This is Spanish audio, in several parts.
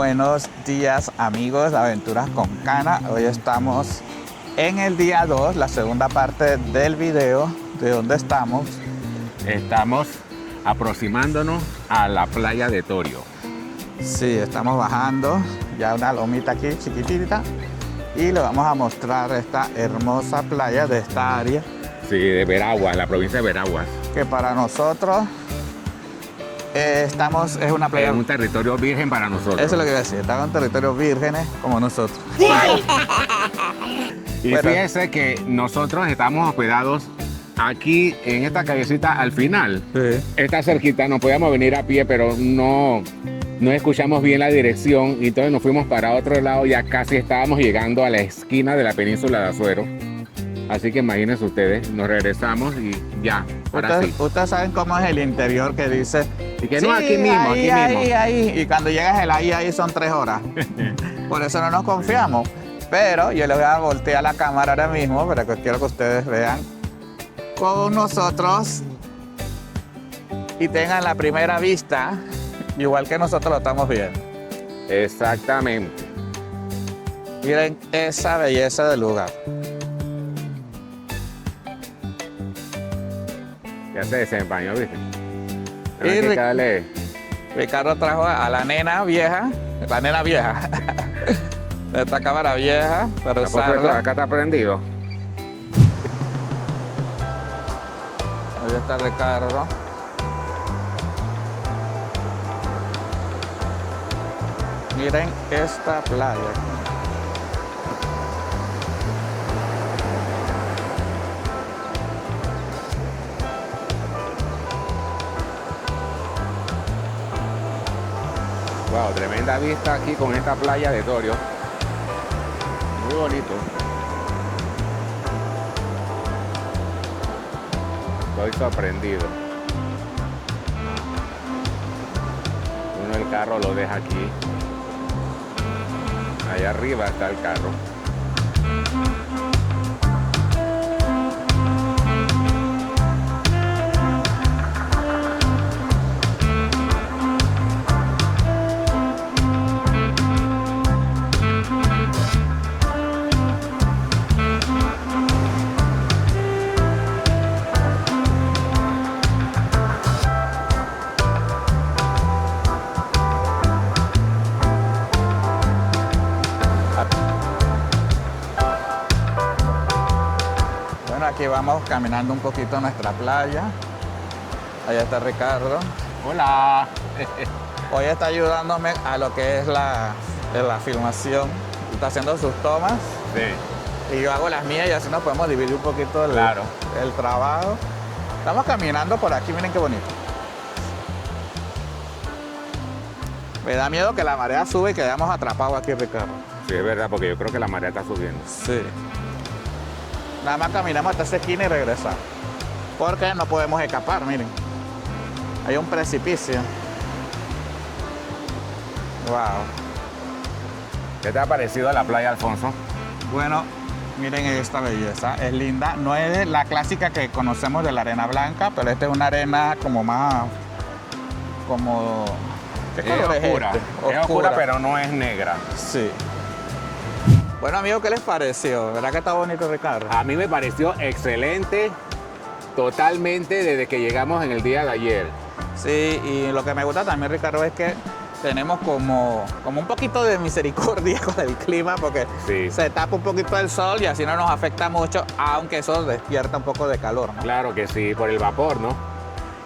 Buenos días, amigos de Aventuras con Cana. Hoy estamos en el día 2, la segunda parte del video de dónde estamos. Estamos aproximándonos a la playa de Torio. Sí, estamos bajando ya una lomita aquí chiquitita y le vamos a mostrar esta hermosa playa de esta área. Sí, de Veraguas, la provincia de Veraguas. Que para nosotros es una playa. Es un territorio virgen para nosotros. Eso es lo que iba a decir, estamos en territorios vírgenes como nosotros. Y Bueno. fíjese que nosotros estamos hospedados aquí en esta callecita al final. Sí. Está cerquita, nos podíamos venir a pie, pero no escuchamos bien la dirección y entonces nos fuimos para otro lado. Ya casi estábamos llegando a la esquina de la península de Azuero. Así que imagínense ustedes, nos regresamos y ya, ahora sí. Ustedes saben cómo es el interior que dice. Y que no, aquí mismo, aquí mismo. Ahí. Y cuando llegas el ahí son 3 horas. Por eso no nos confiamos. Pero yo les voy a voltear la cámara ahora mismo para que quiero que ustedes vean con nosotros y tengan la primera vista, igual que nosotros lo estamos viendo. Exactamente. Miren esa belleza del lugar. Ya se desempañó, ¿viste? Y Hay que darle. Ricardo trajo a la nena vieja, de esta cámara vieja, para Por supuesto, usarla. acá está prendido. Ahí está Ricardo. Miren esta playa. Wow, tremenda vista aquí con esta playa de Torio. Muy bonito. Estoy sorprendido. Uno el carro lo deja aquí. Allá arriba está el carro. Bueno, aquí vamos caminando un poquito a nuestra playa. Allá está Ricardo. Hola. Hoy está ayudándome a lo que es la filmación. Está haciendo sus tomas Sí. y yo hago las mías y así nos podemos dividir un poquito Claro. el trabajo. Estamos caminando por aquí, miren qué bonito. Me da miedo que la marea sube y quedemos atrapados aquí, Ricardo. Sí, es verdad, porque yo creo que la marea está subiendo. Sí. Nada más caminamos hasta esa esquina y regresamos. Porque no podemos escapar, miren. Hay un precipicio. Wow. ¿Qué te ha parecido la playa, Alfonso? Bueno, miren esta belleza. Es linda. No es la clásica que conocemos de la arena blanca, pero esta es una arena como más... como... ¿Qué color es oscura. este? Es oscura, pero no es negra. Sí. Bueno, amigos, ¿qué les pareció? ¿Verdad que está bonito, Ricardo? A mí me pareció excelente totalmente desde que llegamos en el día de ayer. Sí, y lo que me gusta también, Ricardo, es que tenemos como un poquito de misericordia con el clima, porque Sí. se tapa un poquito el sol y así no nos afecta mucho, aunque eso despierta un poco de calor, ¿no? Claro que sí, por el vapor, ¿no?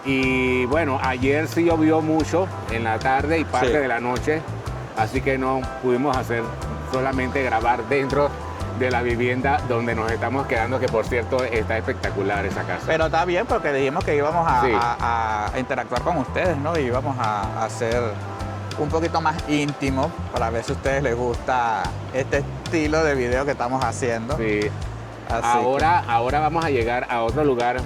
Y bueno, ayer sí llovió mucho en la tarde y parte Sí. de la noche, así que no pudimos hacer solamente grabar dentro de la vivienda donde nos estamos quedando, que por cierto está espectacular esa casa. Pero está bien porque dijimos que íbamos Sí. a interactuar con ustedes, ¿no? Y íbamos a hacer un poquito más íntimo para ver si a ustedes les gusta este estilo de video que estamos haciendo. Sí. Así Ahora vamos a llegar a otro lugar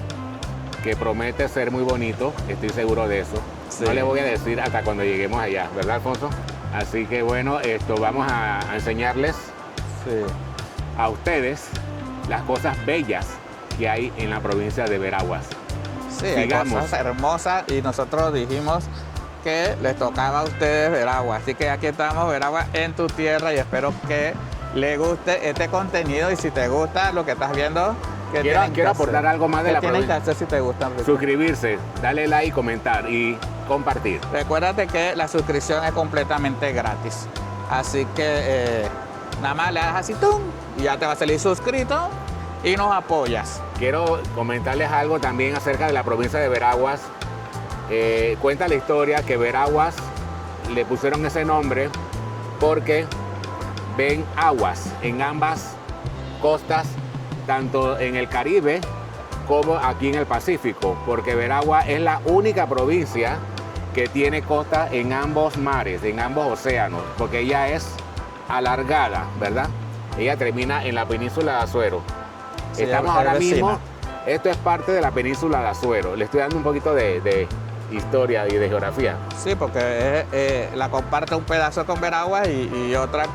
que promete ser muy bonito, estoy seguro de eso. Sí. No les voy a decir hasta cuando lleguemos allá, ¿verdad, Alfonso? Así que bueno, vamos a enseñarles Sí. a ustedes las cosas bellas que hay en la provincia de Veraguas. Sí, hay Sigamos. cosas hermosas y nosotros dijimos que les tocaba a ustedes Veragua. Así que aquí estamos, Veragua, en tu tierra, y espero que les guste este contenido. Y si te gusta lo que estás viendo, ¿qué tienen que Quiero hacer? aportar algo más de ¿Qué la tienen que provincia. hacer si te gustan? Suscribirse, darle like, comentar y compartir. Recuérdate que la suscripción es completamente gratis. Así que nada más le das así, ¡tum! Y ya te va a salir suscrito y nos apoyas. Quiero comentarles algo también acerca de la provincia de Veraguas. Cuenta la historia que Veraguas le pusieron ese nombre porque ven aguas en ambas costas, tanto en el Caribe como aquí en el Pacífico, porque Veraguas es la única provincia que tiene costa en ambos mares, en ambos océanos, porque ella es alargada, ¿verdad? Ella termina en la península de Azuero. Sí, Estamos es ahora vecina. mismo, esto es parte de la península de Azuero. Le estoy dando un poquito de historia y de geografía. Sí, porque la comparte un pedazo con Veraguas y otra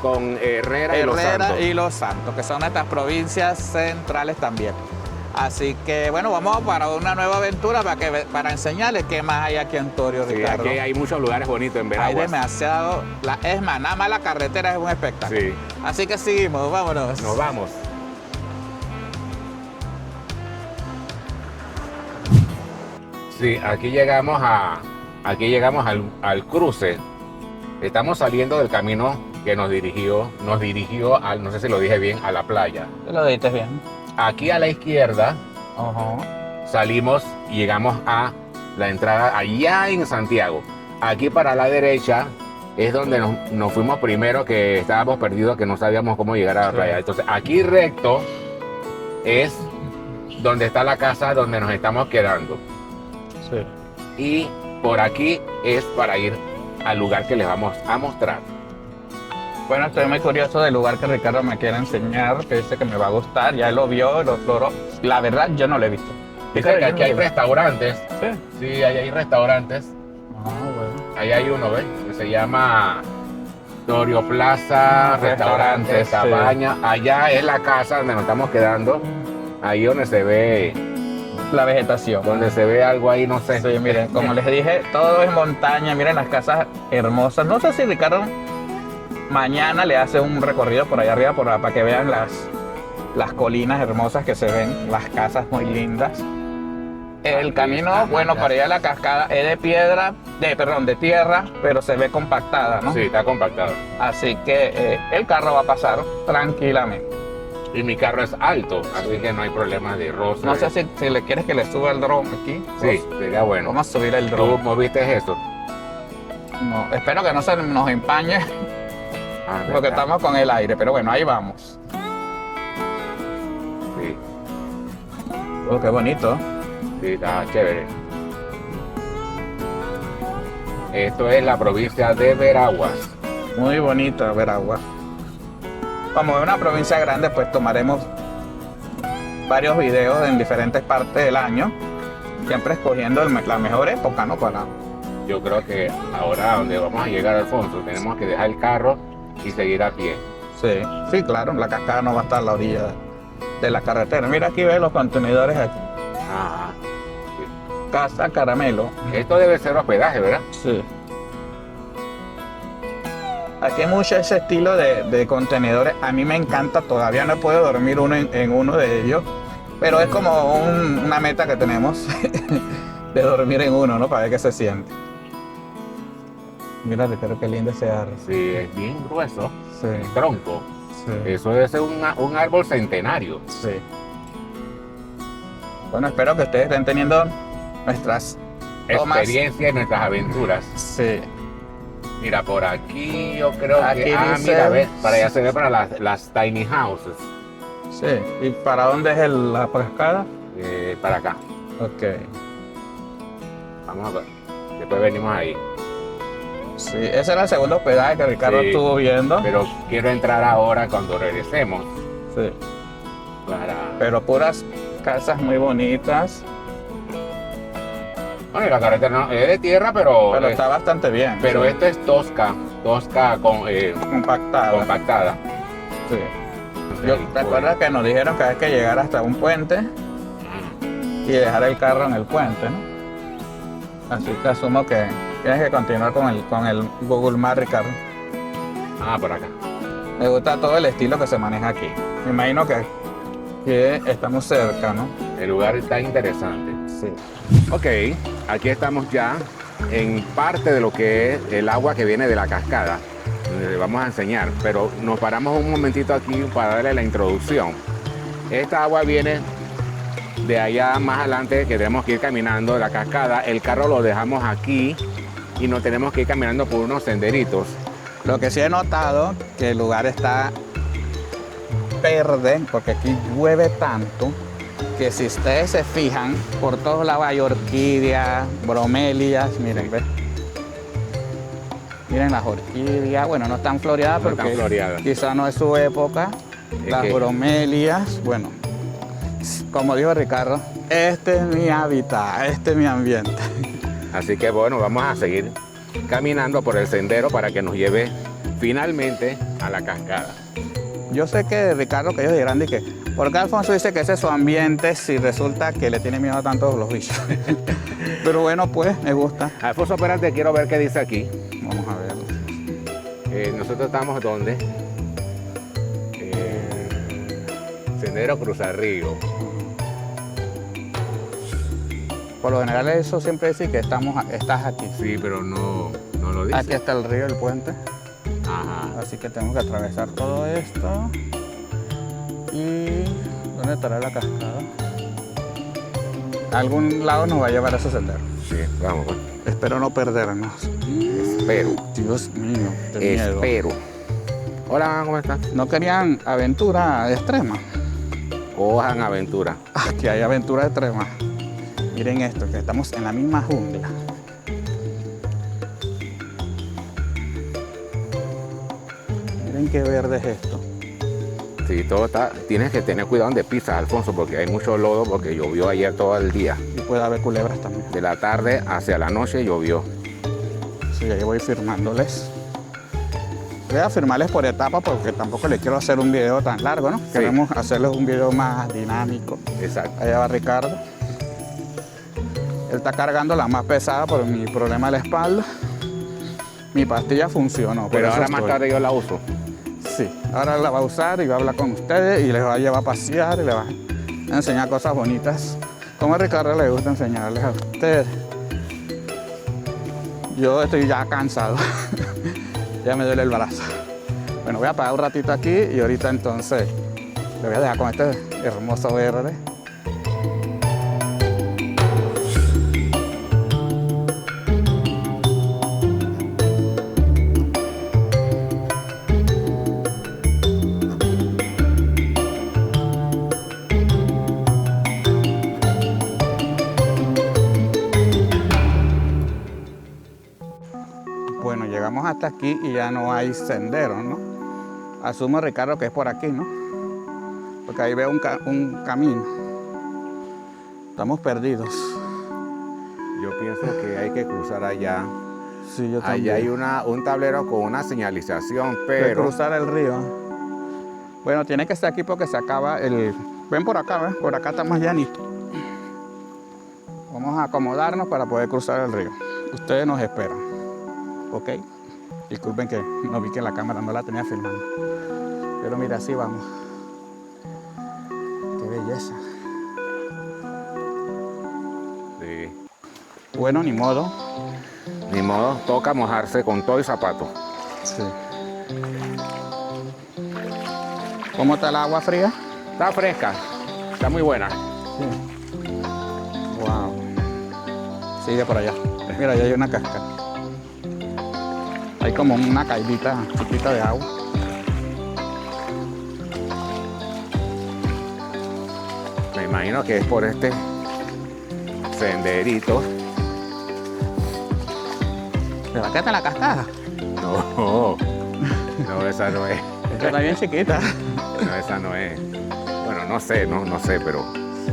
con Herrera y Los Herrera Santos. y Los Santos, que son nuestras provincias centrales también. Así que bueno, vamos para una nueva aventura para enseñarles qué más hay aquí en Torio, Sí, Ricardo. aquí hay muchos lugares bonitos en Hay Veraguas. demasiado, es más, nada más la carretera es un espectáculo. Sí, Así que seguimos, vámonos. nos vamos. Sí, aquí llegamos al cruce. Estamos saliendo del camino que nos dirigió al, no sé si lo dije bien, a la playa. ¿Te lo dijiste bien? Aquí a la izquierda Ajá. salimos y llegamos a la entrada allá en Santiago. Aquí para la derecha es donde nos fuimos primero, que estábamos perdidos, que no sabíamos cómo llegar a la Sí. playa. Entonces aquí recto es donde está la casa donde nos estamos quedando. Sí. Y por aquí es para ir al lugar que les vamos a mostrar. Bueno, estoy muy curioso del lugar que Ricardo me quiere enseñar, que dice que me va a gustar. Ya él lo vio, lo exploró. La verdad, yo no lo he visto. Dice que aquí hay restaurantes. Sí. Sí, ahí hay restaurantes. Ah, bueno. Ahí hay uno, ¿ves? Que se llama Torio Plaza, Restaurantes, restaurantes, cabaña. Allá es la casa donde nos estamos quedando. Ahí donde se ve algo ahí, no sé. Sí, miren, como les dije, todo es montaña. Miren las casas hermosas. No sé si Ricardo mañana le hace un recorrido por allá arriba para que vean las colinas hermosas que se ven, las casas muy lindas. El Aquí camino, están bueno, las- para ir a la cascada es de piedra, de tierra, pero se ve compactada, ¿no? Sí, está compactado. Así que el carro va a pasar tranquilamente. Y mi carro es alto, así que no hay problemas de roce. No sé si le quieres que le suba el dron aquí. Sí, sería bueno. Vamos a subir el ¿Tú dron. moviste eso? No, espero que no se nos empañe Ah, porque ¿verdad? estamos con el aire, pero bueno, ahí vamos. Sí, Oh, qué bonito. sí, está chévere. Esto es la provincia de Veraguas. Muy bonito Veragua. Como es una provincia grande, pues tomaremos varios videos en diferentes partes del año, siempre escogiendo la mejor época, ¿no? Yo creo que ahora donde vamos a llegar, Alfonso, tenemos que dejar el carro y seguir a pie. Sí, sí, claro, la cascada no va a estar a la orilla de la carretera. Mira, aquí ves los contenedores aquí. Ajá. Casa Caramelo. Esto debe ser hospedaje, ¿verdad? Sí. Aquí hay mucho ese estilo de contenedores. A mí me encanta, todavía no he podido dormir en uno de ellos, pero es como una meta que tenemos de dormir en uno, ¿no? Para ver qué se siente. Mira, Ricardo, qué lindo ese árbol. Sí, es bien grueso. Sí, El tronco. sí, Eso debe ser un árbol centenario. sí. Bueno, espero que ustedes estén teniendo nuestras tomas. Experiencia y nuestras aventuras. Sí. Mira, por aquí yo creo Aquí que... dice- mira, ves, para allá se ve para las tiny houses. Sí. ¿Y para dónde es la cascada? Para acá. Ok. Vamos a ver. Después venimos ahí. Sí, ese era el segundo hospedaje que Ricardo Sí. estuvo viendo. Pero quiero entrar ahora cuando regresemos. Sí. Para... Pero puras casas muy bonitas. Bueno, y la carretera no, es de tierra, pero Está bastante bien. pero sí. esto es tosca Compactada. compactada. Sí. Yo, Sí, ¿te acuerdas que nos dijeron que hay que llegar hasta un puente y dejar el carro en el puente, ¿no? Así que asumo que Tienes que continuar con el Google Maps, Ricardo. Ah, por acá. Me gusta todo el estilo que se maneja aquí. Me imagino que estamos cerca, ¿no? El lugar está interesante. Sí. Ok, aquí estamos ya en parte de lo que es el agua que viene de la cascada. Donde le vamos a enseñar, pero nos paramos un momentito aquí para darle la introducción. Esta agua viene de allá más adelante, que tenemos que ir caminando la cascada. El carro lo dejamos aquí y nos tenemos que ir caminando por unos senderitos. Lo que sí he notado que el lugar está verde, porque aquí llueve tanto, que si ustedes se fijan, por todos lados hay orquídeas, bromelias, miren, ¿ves? Miren las orquídeas, bueno, no están floreadas No porque están floreadas. quizá no es su época. Es Las que- bromelias, bueno, como dijo Ricardo, este es mi hábitat, este es mi ambiente. Así que bueno, vamos a seguir caminando por el sendero para que nos lleve finalmente a la cascada. Yo sé que Ricardo, que ellos dirán de que, ¿por qué Alfonso dice que ese es su ambiente si resulta que le tiene miedo a tantos los bichos? Pero bueno, pues, me gusta. Alfonso, espérate, quiero ver qué dice aquí. Vamos a verlo. Nosotros estamos donde? Sendero Cruzarrío. Por lo general eso siempre dice que estás aquí. Sí, pero no lo dice. Aquí está el río, el puente. Ajá. Así que tenemos que atravesar todo esto. ¿Y dónde estará la cascada? A algún lado nos va a llevar ese sendero. Sí, vamos, pues. Espero no perdernos. Espero. Dios mío, qué miedo. Espero. Hola, ¿cómo estás? ¿No querían aventura extrema? Cojan aventura. Aquí hay aventura extrema. Miren esto, que estamos en la misma jungla. Miren qué verde es esto. Sí, todo está. Tienes que tener cuidado donde pisas, Alfonso, porque hay mucho lodo, porque llovió ayer todo el día. Y puede haber culebras también. De la tarde hacia la noche llovió. Sí, ahí voy firmándoles. Voy a firmarles por etapas porque tampoco les quiero hacer un video tan largo, ¿no? Queremos hacerles un video más dinámico. Exacto. Allá va Ricardo. Él está cargando la más pesada por mi problema de la espalda. Mi pastilla funcionó. por Pero eso ahora más estoy. tarde yo la uso. Sí, ahora la va a usar y va a hablar con ustedes y les va a llevar a pasear y les va a enseñar cosas bonitas. Como a Ricardo le gusta enseñarles a ustedes. Yo estoy ya cansado. Ya me duele el brazo. Bueno, voy a parar un ratito aquí y ahorita entonces le voy a dejar con este hermoso verde. Bueno, llegamos hasta aquí y ya no hay sendero, ¿no? Asumo, Ricardo, que es por aquí, ¿no? Porque ahí veo un camino. Estamos perdidos. Yo pienso que hay que cruzar allá. Sí, yo también. Allá hay un tablero con una señalización, De pero cruzar el río. Bueno, tiene que ser aquí porque se acaba el... Ven por acá, ¿ven? Por acá está más llanito. Vamos a acomodarnos para poder cruzar el río. Ustedes nos esperan. ¿Ok? Disculpen que no vi que la cámara no la tenía filmando. Pero mira, así vamos. Qué belleza. sí, Bueno, ni modo. ni modo, toca mojarse con todo y zapato. Sí. ¿Cómo está el agua fría? Está fresca, está muy buena. Sí. Wow. Sigue por allá. Mira, allá hay una cascada. Hay como una caidita chiquita de agua. Me imagino que es por este senderito. ¿Pero acá está la cascada? No, no, esa no es. Esta está bien chiquita. No, esa no es. Bueno, no sé, no sé, pero Sí.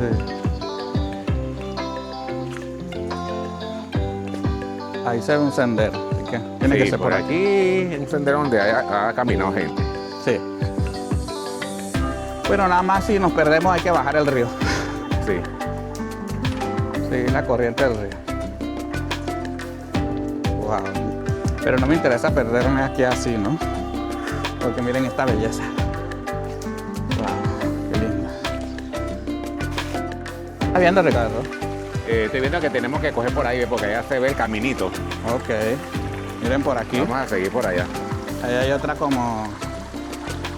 Ahí se ve un sendero. Así que tiene que sí, ser por aquí es un sendero donde ha caminado gente. Sí. Bueno, nada más si nos perdemos hay que bajar el río. Sí. Seguir la corriente del río. Wow. Pero no me interesa perderme aquí así, ¿no? Porque miren esta belleza. Wow, qué linda. ¿Estás viendo, Ricardo? Estoy viendo que tenemos que coger por ahí porque allá se ve el caminito. Ok. Miren por aquí. Vamos a seguir por allá. Ahí hay otra como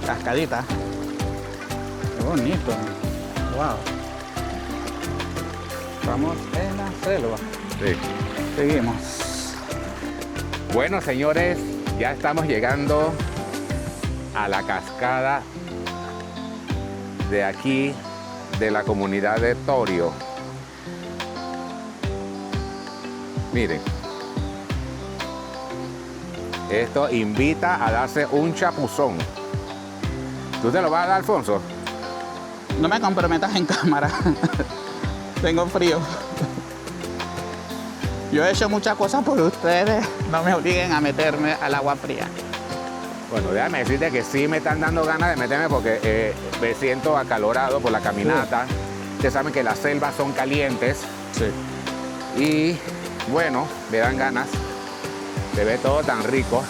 cascadita. Qué bonito. Wow. Vamos en la selva. Sí. Seguimos. Bueno, señores, ya estamos llegando a la cascada de aquí, de la comunidad de Torio. Miren, esto invita a darse un chapuzón. ¿Tú te lo vas a dar, Alfonso? No me comprometas en cámara. Tengo frío. Yo he hecho muchas cosas por ustedes. No me obliguen a meterme al agua fría. Bueno, déjame decirte que sí me están dando ganas de meterme porque me siento acalorado por la caminata. Ustedes saben que las selvas son calientes. Sí. Y bueno, me dan ganas. Se ve todo tan rico.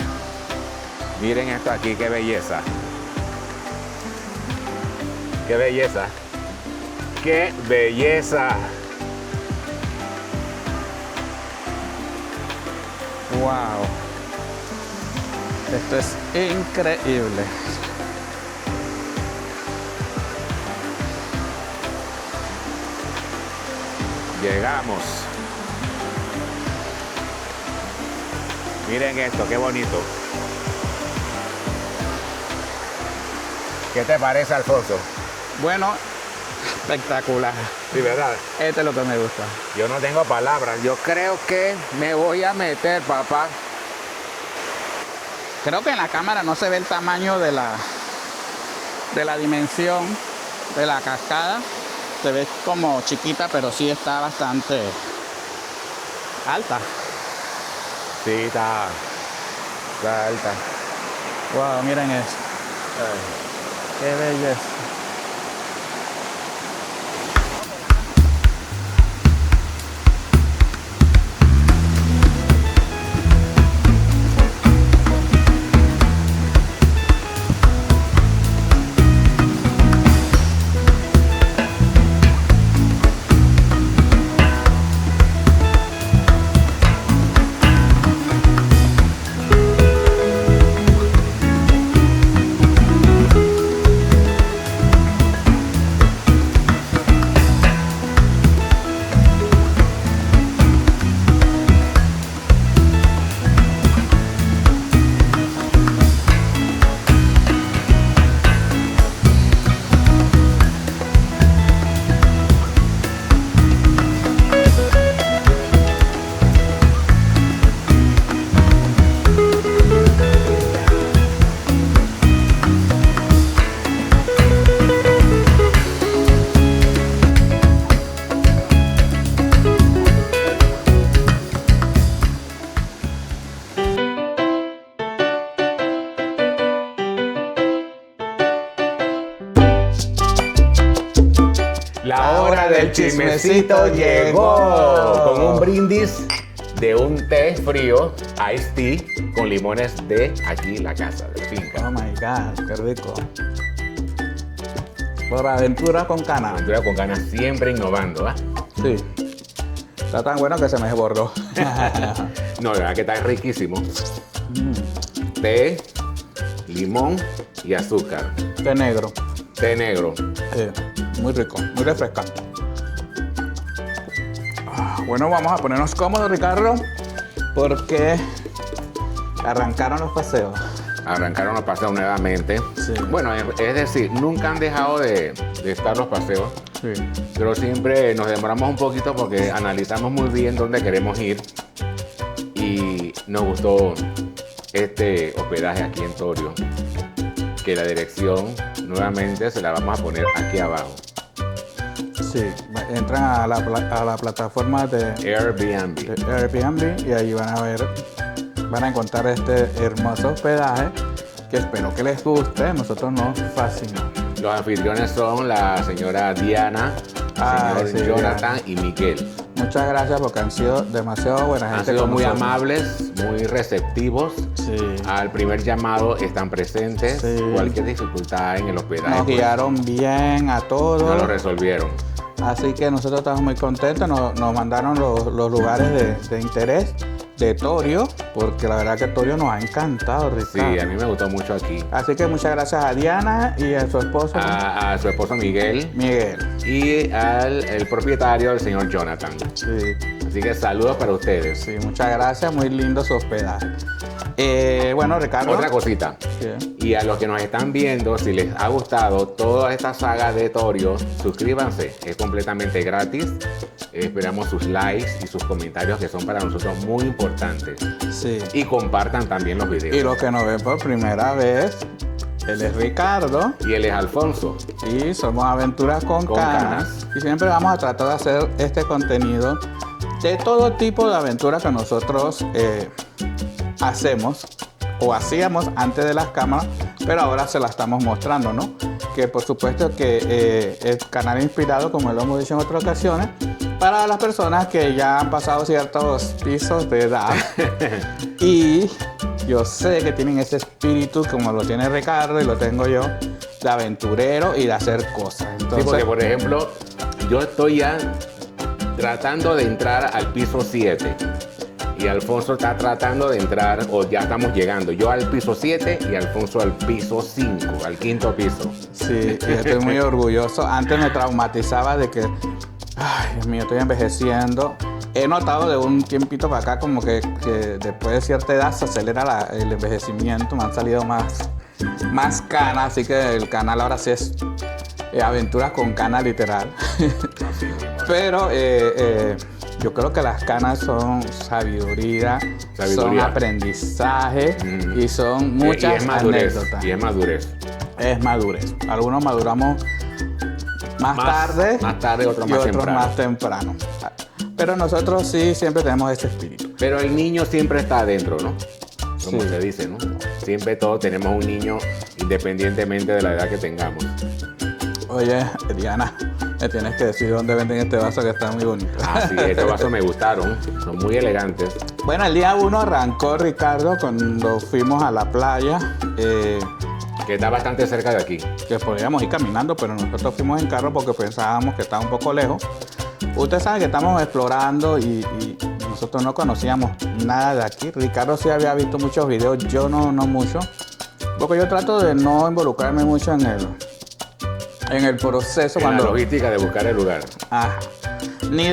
Miren esto aquí, qué belleza. Qué belleza. Qué belleza. Wow. Esto es increíble. Llegamos. Miren esto, qué bonito. ¿Qué te parece, Alfonso? Bueno, espectacular. Sí, ¿verdad? Este es lo que me gusta. Yo no tengo palabras. Yo creo que me voy a meter, papá. Creo que en la cámara no se ve el tamaño de la dimensión de la cascada. Se ve como chiquita, pero sí está bastante alta. Sí, está alta. Wow, miren eso. Qué belleza. La hora del chismecito llegó con un brindis de un té frío, iced tea, con limones de aquí, la casa, de la finca. Oh my God, qué rico. Por aventura con cana. Aventura con ganas, siempre innovando, ¿ah? Sí. Está tan bueno que se me desbordó. No, de verdad que está riquísimo. Té, limón y azúcar. Té negro. Té negro. Sí, muy rico, muy refrescante. Bueno, vamos a ponernos cómodos, Ricardo, porque arrancaron los paseos. Arrancaron los paseos nuevamente. Sí. Bueno, es decir, nunca han dejado de estar los paseos, Sí. pero siempre nos demoramos un poquito porque analizamos muy bien dónde queremos ir y nos gustó este hospedaje aquí en Torio, que la dirección nuevamente se la vamos a poner aquí abajo. Sí, entran a la plataforma de Airbnb. y ahí van a encontrar este hermoso hospedaje que espero que les guste. Nosotros nos fascinó. Los anfitriones son la señora Diana, el señor sí, Jonathan y Miguel. muchas gracias porque han sido demasiado buena gente. Han sido con muy nosotros. amables, muy receptivos. Sí. Al primer llamado están presentes. Sí. Cualquier dificultad en el hospedaje, Nos pues, guiaron bien a todos. no lo resolvieron. Así que nosotros estamos muy contentos. Nos mandaron los lugares de interés de Torio, porque la verdad que Torio nos ha encantado, Sí, Ricardo. a mí me gustó mucho aquí. Así que muchas gracias a Diana y a su esposo A su esposo Miguel Miguel. y al el propietario, el señor Jonathan. Sí, Así que saludos para ustedes. sí, muchas gracias. Muy lindo su hospedaje. Bueno, Ricardo. Otra cosita. Sí. Y a los que nos están viendo, si les ha gustado toda esta saga de Torio, suscríbanse, es completamente gratis. Esperamos sus likes y sus comentarios que son para nosotros muy importantes. Sí. Y compartan también los Y videos. los que nos ven por primera vez, él es Ricardo Y él es Alfonso. y somos Aventuras con Con Canas. Canas. Y siempre vamos a tratar de hacer este contenido de todo tipo de aventuras que nosotros hacemos o hacíamos antes de las cámaras, pero ahora se las estamos mostrando, ¿no? Que por supuesto que es canal inspirado, como lo hemos dicho en otras ocasiones, para las personas que ya han pasado ciertos pisos de edad y yo sé que tienen ese espíritu como lo tiene Ricardo y lo tengo yo, de aventurero y de hacer cosas. Sí, Entonces, porque por ejemplo, yo estoy ya tratando de entrar al piso 7 y Alfonso está tratando de entrar, o ya estamos llegando, yo al piso 7 y Alfonso al piso 5, al quinto piso. sí, y estoy muy orgulloso. Antes me traumatizaba de que, ay, Dios mío, estoy envejeciendo. He notado de un tiempito para acá como que después de cierta edad se acelera el envejecimiento, me han salido más canas, así que el canal ahora sí es Aventuras con Canas literal. Pero yo creo que las canas son sabiduría. Son aprendizaje y son muchas y es madurez, anécdotas. y es madurez. Es madurez. Algunos maduramos más tarde otros y más otros temprano. más temprano. Pero nosotros sí siempre tenemos ese espíritu. Pero el niño siempre está adentro, ¿no? Como Sí. se dice, ¿no? Siempre todos tenemos un niño independientemente de la edad que tengamos. Oye, Diana, me tienes que decir dónde venden este vaso que está muy bonito. Ah, sí, estos vasos me gustaron, son muy elegantes. Bueno, el día 1 arrancó Ricardo cuando fuimos a la playa, Que está bastante cerca de aquí. que podíamos ir caminando, pero nosotros fuimos en carro porque pensábamos que estaba un poco lejos. Ustedes saben que estamos explorando y nosotros no conocíamos nada de aquí. Ricardo sí había visto muchos videos, yo no mucho, porque yo trato de no involucrarme mucho en el proceso En cuando la logística de buscar el lugar. Ajá. Ni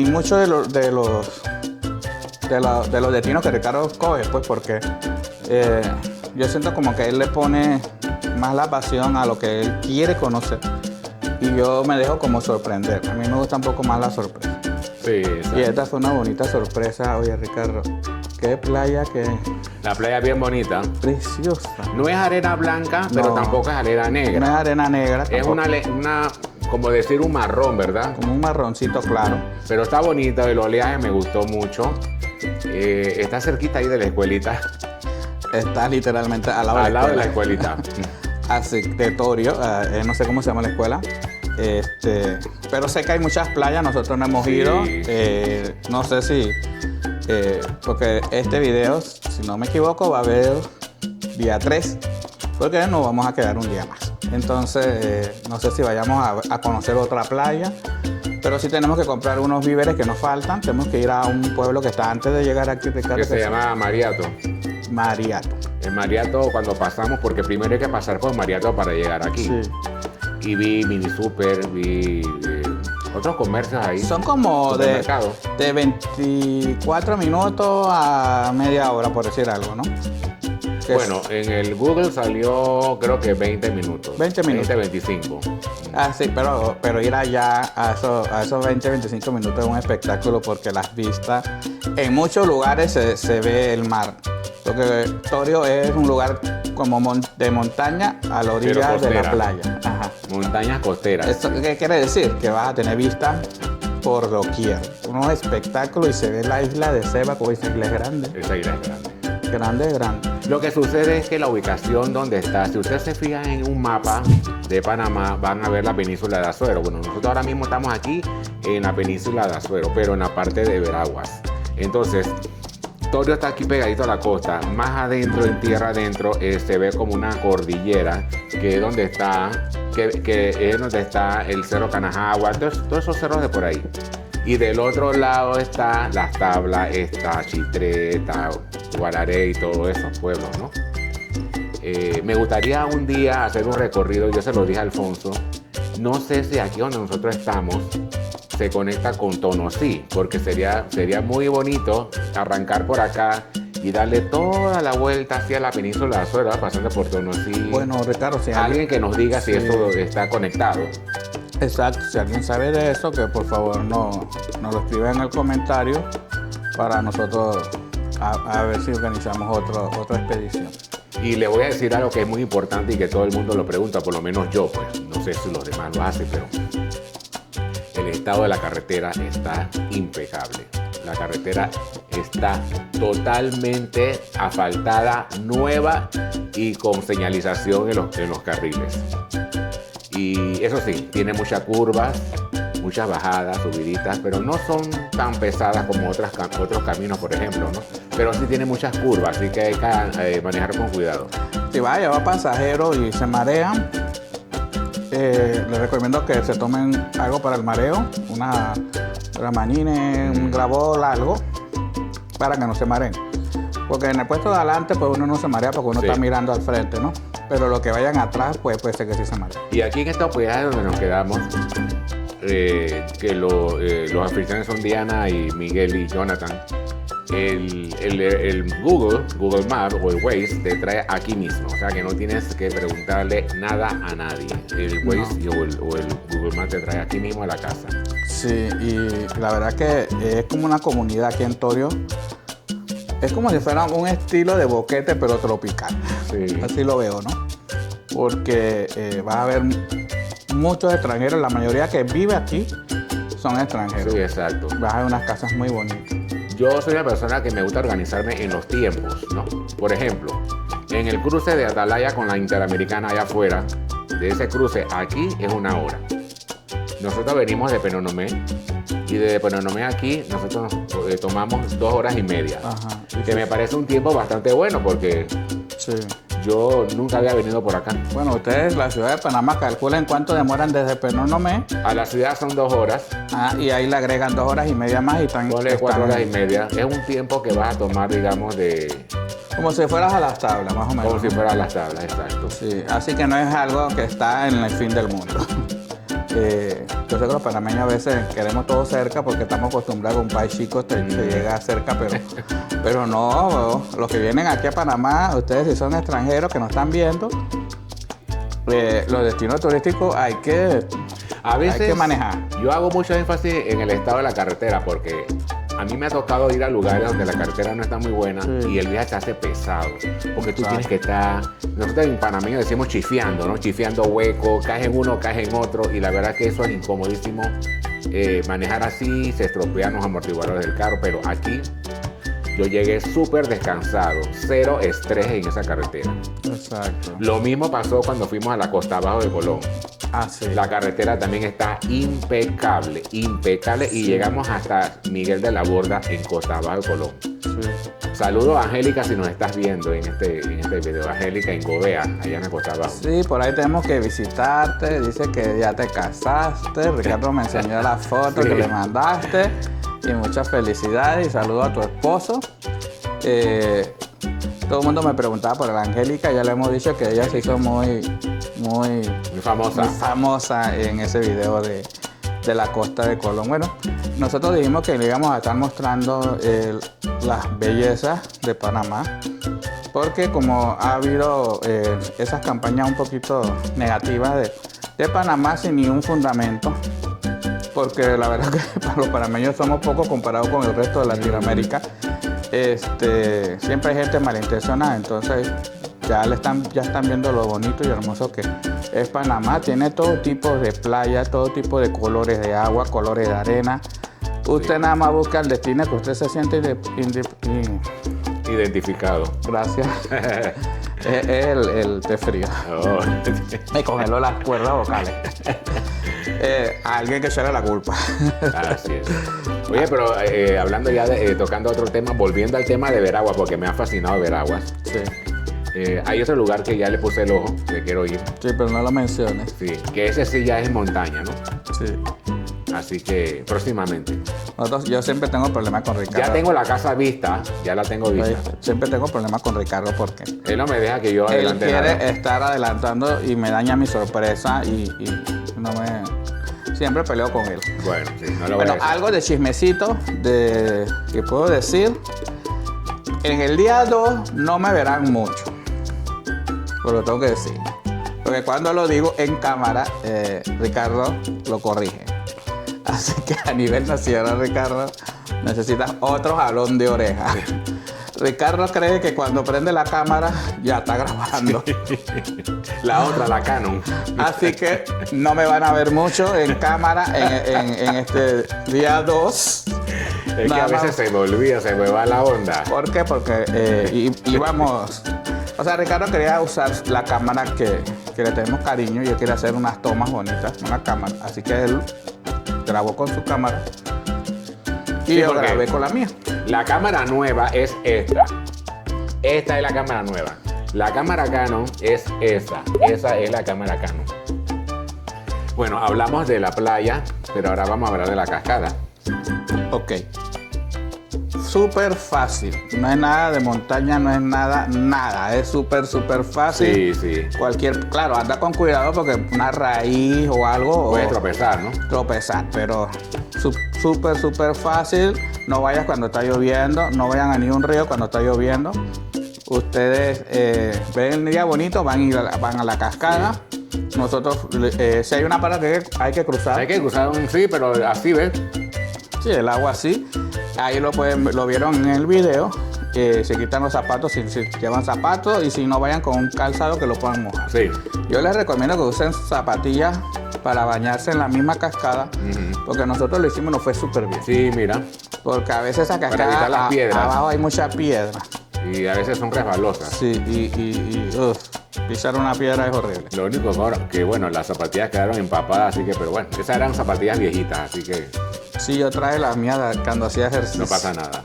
mucho de los destinos que Ricardo coge, pues porque yo siento como que él le pone más la pasión a lo que él quiere conocer y yo me dejo como sorprender. A mí me gusta un poco más la sorpresa. Sí, Y esta fue una bonita sorpresa. Oye, Ricardo, qué playa, qué la playa es bien bonita. preciosa. No es arena blanca, pero No. tampoco es arena No negra. es arena negra, Es tampoco. una, como decir un marrón, ¿verdad? Como un marroncito claro. Pero está bonita, el oleaje me gustó mucho. Está cerquita ahí de la escuelita, Está literalmente al lado al lado de la escuela. escuelita. Así de Torio, no sé cómo se llama la escuela, pero sé que hay muchas playas, nosotros no hemos Sí. ido, no sé si, porque este video, si no me equivoco, va a haber día 3, porque nos vamos a quedar un día más. Entonces, no sé si vayamos a conocer otra playa, pero sí tenemos que comprar unos víveres que nos faltan, tenemos que ir a un pueblo que está antes de llegar aquí, Ricardo, Que se llama Mariato. Mariato. En Mariato, cuando pasamos, porque primero hay que pasar por Mariato para llegar aquí. Sí. Y vi mini super, vi otros comercios ahí. Son como Supermercado. de 24 minutos a media hora, por decir algo, ¿no? Que Bueno, en el Google salió creo que 20 minutos. 20 minutos. 25. sí, pero ir allá a esos 20, 25 minutos es un espectáculo porque las vistas, en muchos lugares se ve el mar. Porque Torio es un lugar como de montaña a la orilla de la costera. playa. Ajá. Montañas costeras. ¿Esto qué quiere decir? Que vas a tener vista por doquier. Unos espectáculos y se ve la isla de Ceiba, como dice Inglés Grande. Esa isla es grande. grande, grande. Lo que sucede es que la ubicación donde está, si ustedes se fijan en un mapa de Panamá, van a ver la península de Azuero. Bueno, nosotros ahora mismo estamos aquí en la península de Azuero, pero en la parte de Veraguas. Entonces, Torio está aquí pegadito a la costa. Más adentro, en tierra adentro, se ve como una cordillera, que es donde está, que es donde está el Cerro Canajagua, todos esos cerros de por ahí. Y del otro lado está Las Tablas, está Chitré, está Guararé y todos esos pueblos, ¿no? Me gustaría un día hacer un recorrido, yo se lo dije a Alfonso, no sé si aquí donde nosotros estamos se conecta con Tonosí, porque sería muy bonito arrancar por acá y darle toda la vuelta hacia la península de Azuero, pasando por Tonosí. Bueno, Ricardo, si Alguien que nos diga si eso está conectado. Exacto, si alguien sabe de eso, que por favor nos lo escriba en el comentario para nosotros a ver si organizamos otra expedición. Y le voy a decir algo que es muy importante y que todo el mundo lo pregunta, por lo menos yo, pues no sé si los demás lo hacen, pero el estado de la carretera está impecable. La carretera está totalmente asfaltada, nueva y con señalización en los carriles. Y eso sí, tiene muchas curvas, muchas bajadas, subiditas, pero no son tan pesadas como otros caminos, por ejemplo, ¿no? Pero sí tiene muchas curvas, así que hay que manejar con cuidado. Si va pasajeros y se marean, les recomiendo que se tomen algo para el mareo, una dramanine, un Gravol, algo, para que no se mareen. Porque en el puesto de adelante, pues uno no se marea porque uno está mirando al frente, ¿no? Pero los que vayan atrás, pues puede ser que sí se mareen. Y aquí en esta hospedaje donde nos quedamos, que los anfitriones son Diana y Miguel y Jonathan, el Google Maps o el Waze te trae aquí mismo, o sea que no tienes que preguntarle nada a nadie. El Waze o el Google Maps te trae aquí mismo a la casa. Sí, y la verdad que es como una comunidad aquí en Torio. Es como si fuera un estilo de Boquete, pero tropical. Sí. Así lo veo, ¿no? Porque vas a ver muchos extranjeros, la mayoría que vive aquí son extranjeros. Sí, exacto. Vas a ver unas casas muy bonitas. Yo soy una persona que me gusta organizarme en los tiempos, ¿no? Por ejemplo, en el cruce de Atalaya con la Interamericana allá afuera, de ese cruce aquí es 1 hora. Nosotros venimos de Penonomé y de Penonomé aquí nosotros tomamos 2 horas y media. Ajá. Que me parece un tiempo bastante bueno porque Sí. yo nunca había venido por acá. Bueno, ustedes, la ciudad de Panamá, calculen cuánto demoran desde Penonomé. A la ciudad son 2 horas. Y ahí le agregan 2 horas y media más y están... Ponle 4 horas y media. Es un tiempo que vas a tomar, digamos, Como si fueras a Las Tablas, más o menos. como si fuera las tablas, exacto. Sí, así que no es algo que está en el fin del mundo. Yo sé que los panameños a veces queremos todo cerca porque estamos acostumbrados a un país chico se llega cerca, pero no, los que vienen aquí a Panamá, ustedes si son extranjeros que nos están viendo, los destinos turísticos hay que manejar. Yo hago mucho énfasis en el estado de la carretera porque a mí me ha tocado ir a lugares donde la carretera no está muy buena y el viaje se hace pesado. Porque tú tienes que estar... Nosotros en panameño decimos chifeando, ¿no? Chifeando hueco, caes en uno, caes en otro. Y la verdad que eso es incomodísimo. Manejar así, se estropean los amortiguadores del carro. Pero aquí yo llegué súper descansado. 0 estrés en esa carretera. Exacto. Lo mismo pasó cuando fuimos a la costa abajo de Colón. Ah, sí. La carretera también está impecable, impecable. Y llegamos hasta Miguel de la Borda en Costa Abajo de Colón. Sí. Saludos a Angélica si nos estás viendo en este video. Angélica en Gobea, allá en la Costa Abajo. Sí, por ahí tenemos que visitarte. Dice que ya te casaste. Ricardo me enseñó la foto que le mandaste. Y muchas felicidades y saludos a tu esposo. Todo el mundo me preguntaba por la Angélica. Ya le hemos dicho que ella se hizo muy famosa en ese video de la costa de Colón. Bueno, nosotros dijimos que le íbamos a estar mostrando las bellezas de Panamá, porque como ha habido esas campañas un poquito negativas de Panamá sin ningún fundamento, porque la verdad que para los panameños somos pocos comparados con el resto de Latinoamérica. Siempre hay gente malintencionada, entonces ya están viendo lo bonito y hermoso que es Panamá. Tiene todo tipo de playas, todo tipo de colores de agua, colores de arena. Usted nada más busca el destino que usted se siente Identificado. Gracias. Es el té frío. Oh. Me congeló las cuerdas vocales. A alguien que echarle la culpa. Así es. Oye, pero hablando ya tocando otro tema, volviendo al tema de Veraguas, porque me ha fascinado Veraguas. Sí, Hay otro lugar que ya le puse el ojo, que quiero ir. sí, pero no lo menciones. Sí, que ese sí ya es montaña, ¿no? Sí. Así que próximamente. Yo siempre tengo problemas con Ricardo. Ya tengo la casa vista, ya la tengo vista. Siempre tengo problemas con Ricardo porque Él no me deja que yo él adelante quiere nada. estar adelantando y me daña mi sorpresa y no me... Siempre peleo con él. Bueno, sí, no lo voy a Bueno, decir. algo de chismecito que puedo decir. En el día 2 no me verán mucho. Pero lo tengo que decir. Porque cuando lo digo en cámara, Ricardo lo corrige. Así que a nivel nacional, Ricardo, necesitas otro jalón de oreja. Ricardo cree que cuando prende la cámara ya está grabando. La otra, la Canon. Así que no me van a ver mucho en cámara en este día 2. Es que Nada a veces más. se me olvida, se me va la onda. ¿Por qué? Porque íbamos... O sea, Ricardo quería usar la cámara que le tenemos cariño y él quiere hacer unas tomas bonitas, una cámara. Así que él grabó con su cámara y Sí, yo porque grabé con la mía. La cámara nueva es esta. Esta es la cámara nueva. La cámara Canon es esa. Esa es la cámara Canon. Bueno, hablamos de la playa, pero ahora vamos a hablar de la cascada. Ok. Súper fácil. No es nada de montaña, no es nada. Es súper fácil. Sí. Claro, anda con cuidado porque una raíz o algo... Puedes tropezar, ¿no? tropezar, pero súper fácil. No vayas cuando está lloviendo, no vayan a ningún río cuando está lloviendo. Ustedes ven el día bonito, van a la cascada. Nosotros, si hay una parte que hay que cruzar, Hay que cruzar sí, pero así, ¿ves? sí, el agua así, ahí lo vieron en el video. Se quitan los zapatos, si llevan zapatos y si no vayan con un calzado que lo puedan mojar. Sí. Yo les recomiendo que usen zapatillas para bañarse en la misma cascada, porque nosotros lo hicimos y nos fue súper bien. Sí, mira. Porque a veces esa Para evitar las cascada piedras. abajo hay mucha piedra. Y a veces son resbalosas. Sí, pisar una piedra es horrible. Lo único que, bueno, las zapatillas quedaron empapadas, así que, pero bueno, esas eran zapatillas viejitas, así que Sí, yo traje las mías cuando hacía ejercicio. no pasa nada.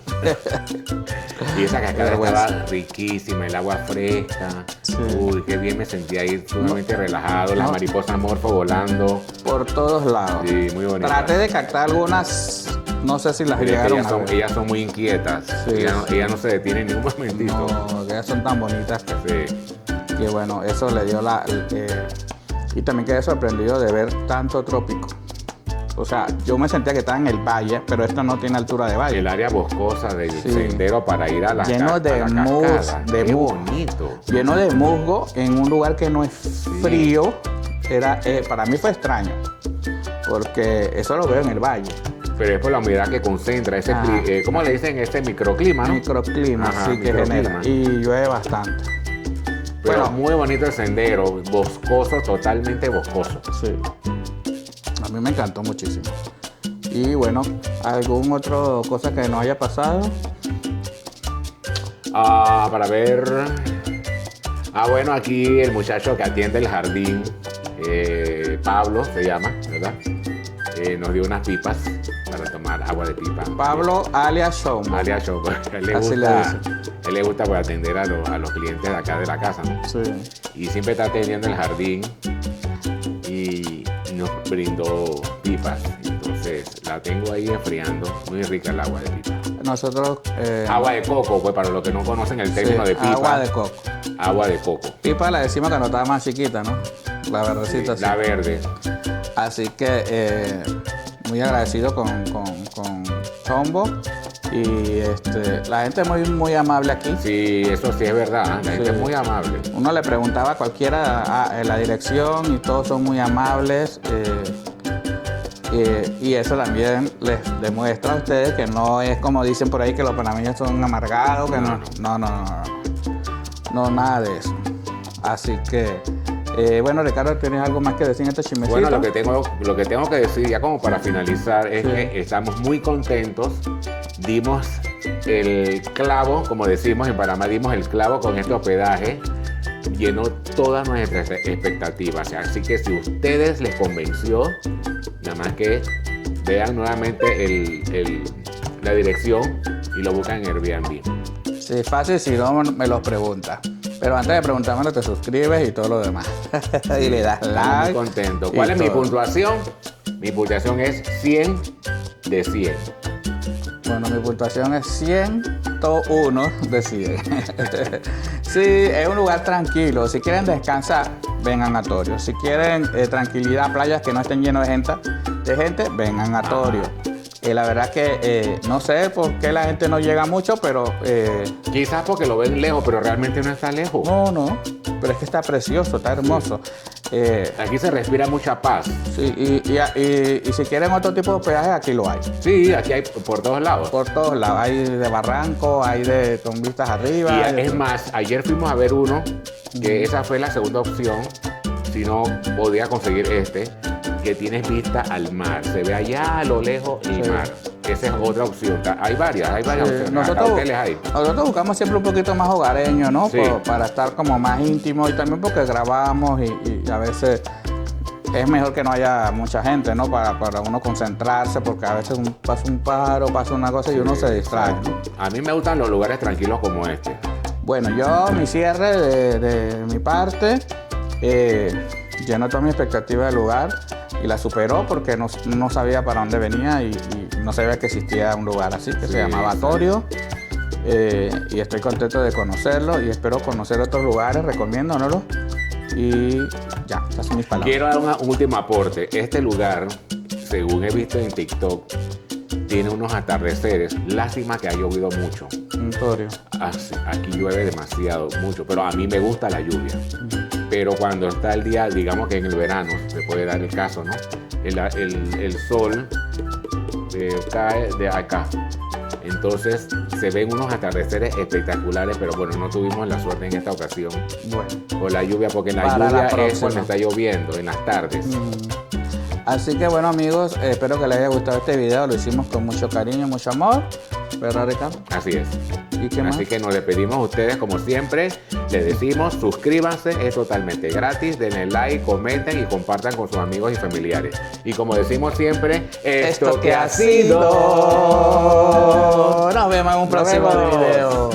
Y esa cascada Vergüenza. estaba riquísima, el agua fresca. Sí. Uy, qué bien me sentía ahí, sumamente relajado, las No. mariposas morfo volando. Por todos lados. Sí, muy bonito. Traté de captar algunas, no sé si las Pero es que llegaron a ver. ellas son muy inquietas. Sí. Ellas no se detienen ni un momentito. No, que ellas son tan bonitas Sí. que bueno, eso le dio y también quedé sorprendido de ver tanto trópico. O sea, yo me sentía que estaba en el valle, pero esto no tiene altura de valle. El área boscosa del Sí. sendero para ir a la Lleno de cascada. de Qué musgo. bonito. Lleno de musgo en un lugar que no es frío. Para mí fue extraño, porque eso lo veo en el valle. Pero es por la humedad que concentra, ese, Ajá. ¿cómo le dicen? Este microclima, ¿no? Microclima, Ajá, sí, que microclima. genera. Y llueve bastante. Pero Bueno. muy bonito el sendero, boscoso, totalmente boscoso. Sí. A mí me encantó muchísimo. Y bueno, ¿algún otro cosa que nos haya pasado? Para ver. Bueno, aquí el muchacho que atiende el jardín, Pablo se llama, ¿verdad? Nos dio unas pipas para tomar agua de pipa. Pablo alias Showman. Alias Choco. A él le Así le gusta, dicen. a él le gusta pues, atender a los clientes de acá de la casa, ¿no? Sí. Y siempre está atendiendo el jardín y nos brindó pipas. Entonces la tengo ahí enfriando, muy rica el agua de pipa. Nosotros... Agua de coco, pues para los que no conocen el término sí, de pipa. agua de coco. Agua de coco. Pipa la decimos cuando estaba más chiquita, ¿no? La verdecita, sí. La verde. Así que muy agradecido con Chombo. Y la gente es muy amable aquí. Sí, eso sí es verdad. La gente Sí. es muy amable. Uno le preguntaba a cualquiera en la dirección y todos son muy amables. Y eso también les demuestra a ustedes que no es como dicen por ahí que los panameños son amargados, que no, nada de eso. Así que, bueno, Ricardo, ¿tienes algo más que decir en este chismecito? Bueno, lo que tengo que decir ya como para finalizar es que estamos muy contentos dimos el clavo, como decimos en Panamá, dimos el clavo con este hospedaje. Llenó todas nuestras expectativas. Así que si a ustedes les convenció, nada más que vean nuevamente la dirección y lo buscan en Airbnb. Sí, fácil, si no me los preguntas. Pero antes de preguntármelo, te suscribes y todo lo demás. Y le das Estoy like. muy contento. ¿Cuál es mi puntuación? Mi puntuación es 100 de 100. Bueno, mi puntuación es 101 de 100. Sí, es un lugar tranquilo. Si quieren descansar, vengan a Torio. Si quieren tranquilidad, playas que no estén llenas de gente, vengan a Torio. La verdad que no sé por qué la gente no llega mucho, pero... Quizás porque lo ven lejos, pero realmente no está lejos. No, pero es que está precioso, está hermoso. Aquí se respira mucha paz. Sí, y si quieren otro tipo de hospedaje, aquí lo hay. Sí, aquí hay por todos lados. Por todos lados. Hay de barranco, hay de con vistas arriba. Y es más, ayer fuimos a ver uno, que esa fue la segunda opción, si no podía conseguir que tienes vista al mar. Se ve allá a lo lejos el mar. Esa es otra opción. Hay varias opciones. Hoteles hay. Nosotros buscamos siempre un poquito más hogareño, ¿no? Sí. Para estar como más íntimo y también porque grabamos y a veces es mejor que no haya mucha gente, ¿no? Para uno concentrarse, porque a veces pasa un pájaro, pasa una cosa y uno se distrae, ¿no? A mí me gustan los lugares tranquilos como este. Bueno, mi cierre de mi parte llenó toda mi expectativa del lugar y la superó porque no sabía para dónde venía y no sabía que existía un lugar así que se llamaba Torio. Y estoy contento de conocerlo y espero conocer otros lugares, recomiéndonoslo. Y ya, esas son mis palabras. Quiero dar un último aporte. Este lugar, según he visto en TikTok, tiene unos atardeceres. Lástima que ha llovido mucho. Torio. Aquí llueve demasiado, mucho, pero a mí me gusta la lluvia. Pero cuando está el día, digamos que en el verano, se puede dar el caso, ¿no? El sol cae de acá. Entonces se ven unos atardeceres espectaculares, pero bueno, no tuvimos la suerte en esta ocasión. Bueno. Por la lluvia, porque en la Para lluvia la es cuando próxima. está lloviendo, en las tardes. Así que bueno, amigos, espero que les haya gustado este video. Lo hicimos con mucho cariño, mucho amor, ¿verdad, Ricardo? Así es. ¿Y qué más? Así que nos despedimos a ustedes como siempre. Les decimos, suscríbanse, es totalmente gratis. Denle like, comenten y compartan con sus amigos y familiares. Y como decimos siempre, esto que ha sido. Nos vemos en un próximo video.